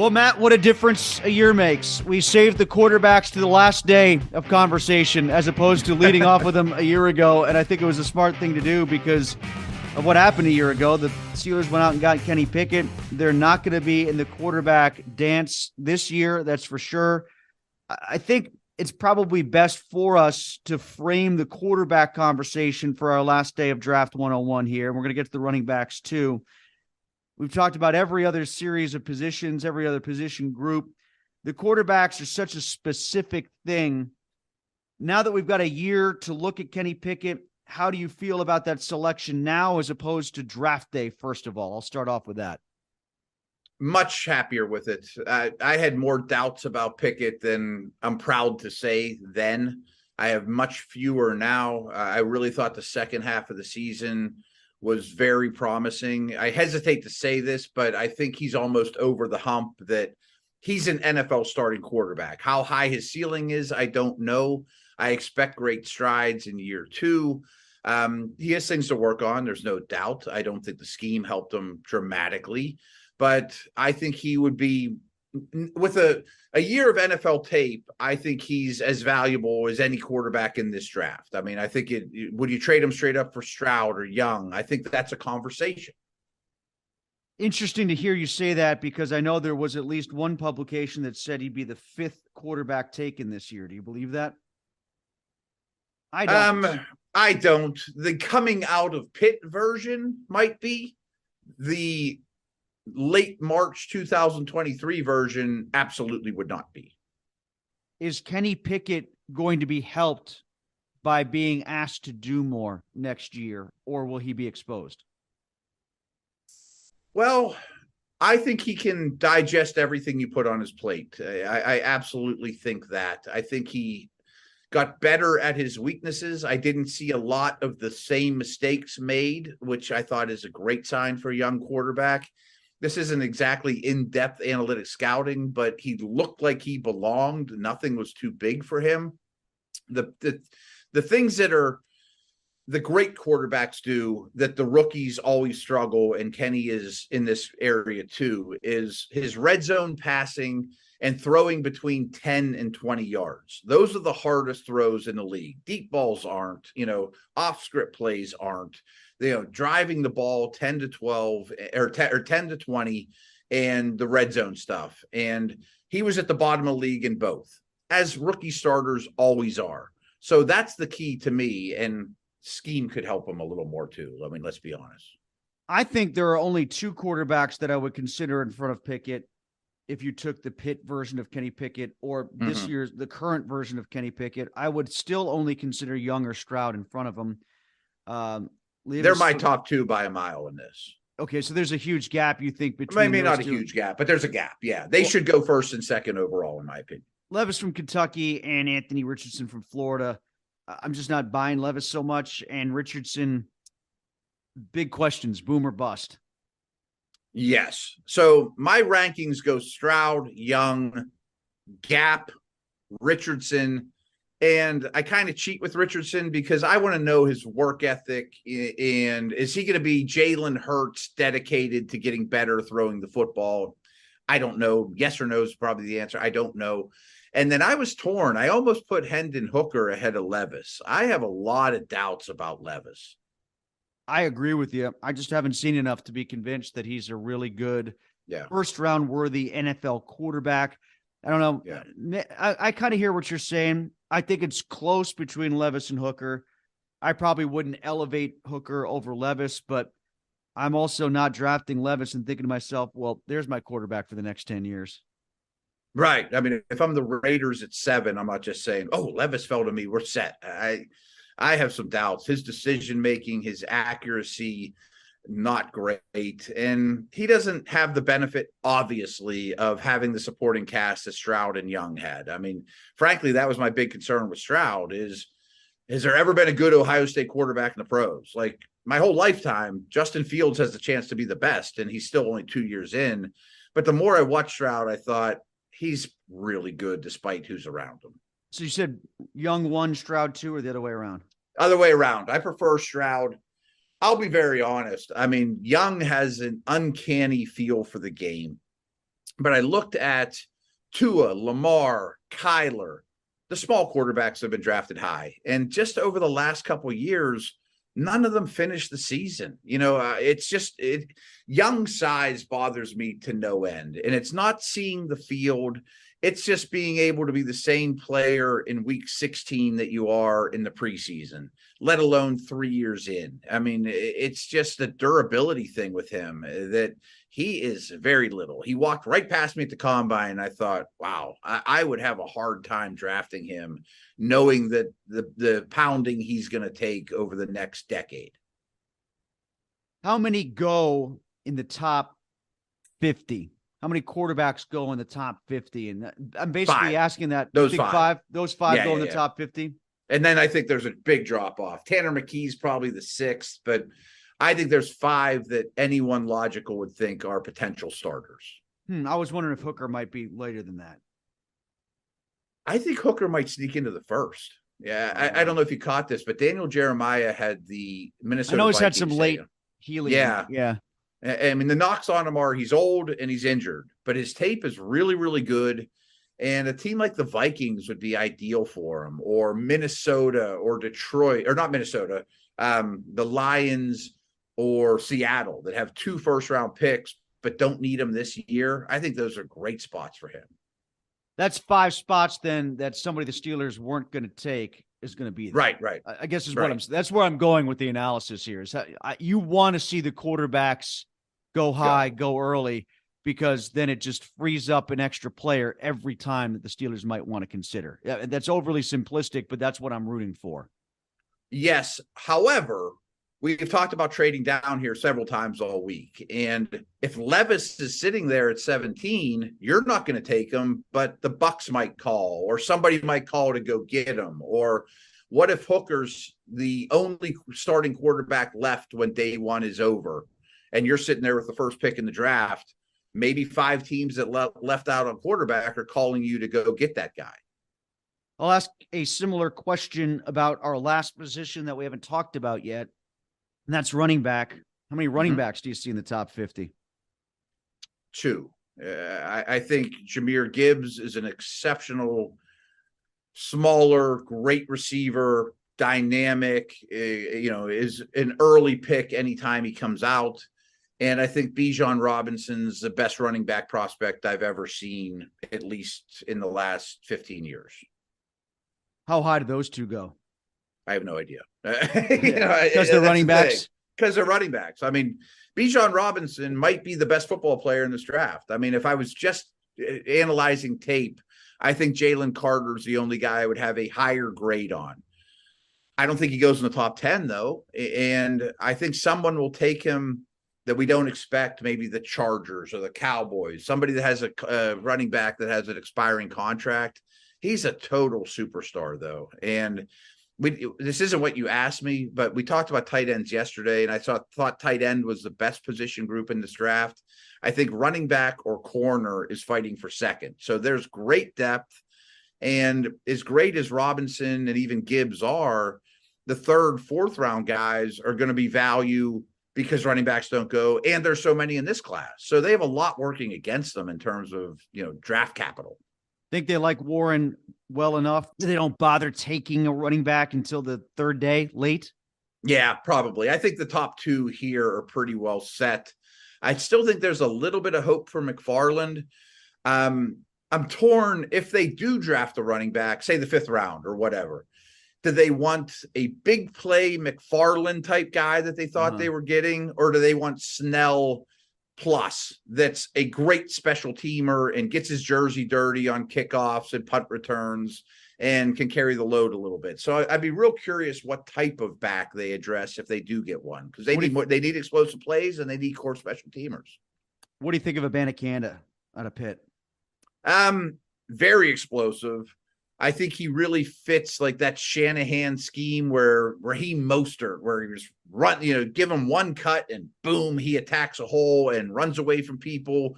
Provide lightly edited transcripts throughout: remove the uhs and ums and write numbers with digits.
Well, Matt, what a difference a year makes. We saved the quarterbacks to the last day of conversation as opposed to leading off with them a year ago. And I think it was a smart thing to do because of what happened a year ago. The Steelers went out and got Kenny Pickett. They're not going to be in the quarterback dance this year, that's for sure. I think it's probably best for us to frame the quarterback conversation for our last day of Draft 101 here. And we're going to get to the running backs too. We've talked about every other series of positions, every other position group. The quarterbacks are such a specific thing. Now that we've got a year to look at Kenny Pickett, how do you feel about that selection now as opposed to draft day, first of all? I'll start off with that. Much happier with it. I had more doubts about Pickett than I'm proud to say then. I have much fewer now. I really thought the second half of the season was very promising. I hesitate to say this, but I think he's almost over the hump that he's an NFL starting quarterback. How high his ceiling is, I don't know. I expect great strides in year two. He has things to work on. There's no doubt. I don't think the scheme helped him dramatically, but I think he would be, with a year of NFL tape, I think he's as valuable as any quarterback in this draft. I mean, I think would you trade him straight up for Stroud or Young? I think that's a conversation. Interesting to hear you say that because I know there was at least one publication that said he'd be the fifth quarterback taken this year. Do you believe that? I don't. The coming out of Pitt version might be. The late March 2023 version absolutely would not be. Is Kenny Pickett going to be helped by being asked to do more next year, or will he be exposed? Well, I think he can digest everything you put on his plate. I absolutely think that. I think he got better at his weaknesses. I didn't see a lot of the same mistakes made, which I thought is a great sign for a young quarterback. This isn't exactly in-depth analytic scouting, but he looked like he belonged. Nothing was too big for him. The things that are the great quarterbacks do that the rookies always struggle, and Kenny is in this area too, is his red zone passing and throwing between 10 and 20 yards. Those are the hardest throws in the league. Deep balls aren't, off-script plays aren't. Driving the ball 10 to 12 or 10 to 20 and the red zone stuff. And he was at the bottom of the league in both, as rookie starters always are. So that's the key to me. And scheme could help him a little more too. I mean, let's be honest. I think there are only two this that I would consider in front of Pickett if you took the Pitt version of Kenny Pickett or this year's, the current version of Kenny Pickett. I would still only consider Young or Stroud in front of him. They're my top two by a mile in this. Okay, so there's a huge gap, you think, between maybe not a huge gap, but there's a gap. Yeah, they should go first and second overall, in my opinion. Levis from Kentucky and Anthony Richardson from Florida. I'm just not buying Levis so much. And Richardson, big questions, boom or bust. Yes. So my rankings go Stroud, Young, Gap, Richardson. And I kind of cheat with Richardson because I want to know his work ethic. And is he going to be Jalen Hurts dedicated to getting better throwing the football? I don't know. Yes or no is probably the answer. I don't know. And then I was torn. I almost put Hendon Hooker ahead of Levis. I have a lot of doubts about Levis. I agree with you. I just haven't seen enough to be convinced that he's a really good first round worthy NFL quarterback. I don't know. Yeah. I kind of hear what you're saying. I think it's close between Levis and Hooker. I probably wouldn't elevate Hooker over Levis, but I'm also not drafting Levis and thinking to myself, well, there's my quarterback for the next 10 years. Right. I mean, if I'm the Raiders at 7, I'm not just saying, oh, Levis fell to me, we're set. I have some doubts. His decision-making, his accuracy, not great. And he doesn't have the benefit, obviously, of having the supporting cast that Stroud and Young had. I mean, frankly, that was my big concern with Stroud is, has there ever been a good Ohio State quarterback in the pros? Like my whole lifetime, Justin Fields has the chance to be the best, and he's still only 2 years in. But the more I watched Stroud, I thought he's really good despite who's around him. So you said Young 1, Stroud 2, or the other way around? Other way around. I prefer Stroud. I'll be very honest. I mean, Young has an uncanny feel for the game, But I looked at Tua, Lamar, Kyler, the small quarterbacks have been drafted high. And just over the last couple of years, none of them finished the season. It's just young size bothers me to no end. And it's not seeing the field. It's just being able to be the same player in week 16 that you are in the preseason, let alone 3 years in. I mean, it's just the durability thing with him that he is very little. He walked right past me at the combine. And I thought, wow, I would have a hard time drafting him, knowing that the pounding he's going to take over the next decade. How many go in the top 50? How many quarterbacks go in the top 50? And I'm basically asking that. Those five go in the top 50. And then I think there's a big drop off. Tanner McKee's probably the 6th, but I think there's 5 that anyone logical would think are potential starters. I was wondering if Hooker might be later than that. I think Hooker might sneak into the 1st. Yeah, I don't know if you caught this, but Daniel Jeremiah had the Minnesota. I know he's Vikings had some late healing. Yeah. I mean, the knocks on him are he's old and he's injured, but his tape is really, really good. And a team like the Vikings would be ideal for him, or Minnesota or Detroit, or not Minnesota, the Lions or Seattle that have 2 first-round picks but don't need him this year. I think those are great spots for him. That's 5 spots then that somebody the Steelers weren't going to take is going to be there. Right. I guess is what that's where I'm going with the analysis here. Is you want to see the quarterbacks go high, go early, because then it just frees up an extra player every time that the Steelers might want to consider. That's overly simplistic, but that's what I'm rooting for. Yes. However, we've talked about trading down here several times all week. And if Levis is sitting there at 17, you're not going to take him, but the Bucks might call, or somebody might call to go get him. Or what if Hooker's the only starting quarterback left when day 1 is over, and you're sitting there with the first pick in the draft? Maybe 5 teams that left out on quarterback are calling you to go get that guy. I'll ask a similar question about our last position that we haven't talked about yet, and that's running back. How many running backs do you see in the top 50? 2. I think Jahmyr Gibbs is an exceptional, smaller, great receiver, dynamic, is an early pick anytime he comes out. And I think Bijan Robinson's the best running back prospect I've ever seen, at least in the last 15 years. How high do those 2 go? I have no idea. Because they're running backs? Because they're running backs. I mean, Bijan Robinson might be the best football player in this draft. I mean, if I was just analyzing tape, I think Jalen Carter's the only guy I would have a higher grade on. I don't think he goes in the top 10, though. And I think someone will take him that we don't expect, maybe the Chargers or the Cowboys, somebody that has a running back that has an expiring contract. He's a total superstar, though. And this isn't what you asked me, but we talked about tight ends yesterday, and I thought tight end was the best position group in this draft. I think running back or corner is fighting for second. So there's great depth. And as great as Robinson and even Gibbs are, the 3rd, 4th round guys are going to be value because running backs don't go, and there's so many in this class. So they have a lot working against them in terms of, draft capital. Think they like Warren well enough that they don't bother taking a running back until the 3rd day late? Yeah, probably. I think the top 2 here are pretty well set. I still think there's a little bit of hope for McFarland. I'm torn. If they do draft a running back, say the 5th round or whatever, do they want a big play McFarland type guy that they thought they were getting, or do they want Snell plus that's a great special teamer and gets his jersey dirty on kickoffs and punt returns and can carry the load a little bit? So I'd be real curious what type of back they address if they do get one, because they need explosive plays and they need core special teamers. What do you think of Abanikanda out of Pitt? Very explosive. I think he really fits like that Shanahan scheme where Raheem Mostert, where he was give him one cut and boom, he attacks a hole and runs away from people.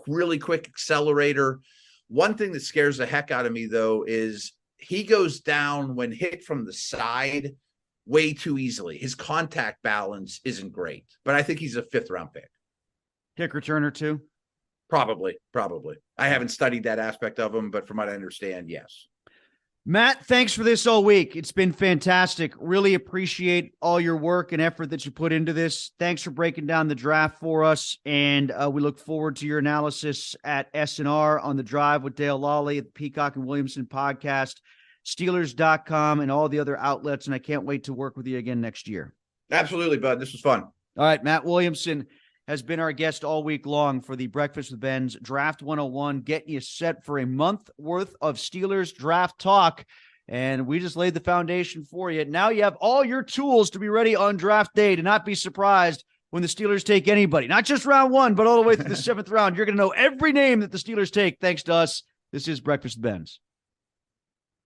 Really quick accelerator. One thing that scares the heck out of me, though, is he goes down when hit from the side way too easily. His contact balance isn't great, but I think he's a 5th round pick. Kick returner too? Probably. I haven't studied that aspect of him, but from what I understand, yes. Matt, thanks for this all week. It's been fantastic. Really appreciate all your work and effort that you put into this. Thanks for breaking down the draft for us, and we look forward to your analysis at S&R on The Drive with Dale Lawley at the Peacock and Williamson podcast, Steelers.com, and all the other outlets, and I can't wait to work with you again next year. Absolutely, bud. This was fun. All right, Matt Williamson has been our guest all week long for the Breakfast with Benz Draft 101, getting you set for a month worth of Steelers draft talk. And we just laid the foundation for you. Now you have all your tools to be ready on draft day to not be surprised when the Steelers take anybody, not just round 1, but all the way through the 7th round. You're going to know every name that the Steelers take thanks to us. This is Breakfast with Benz.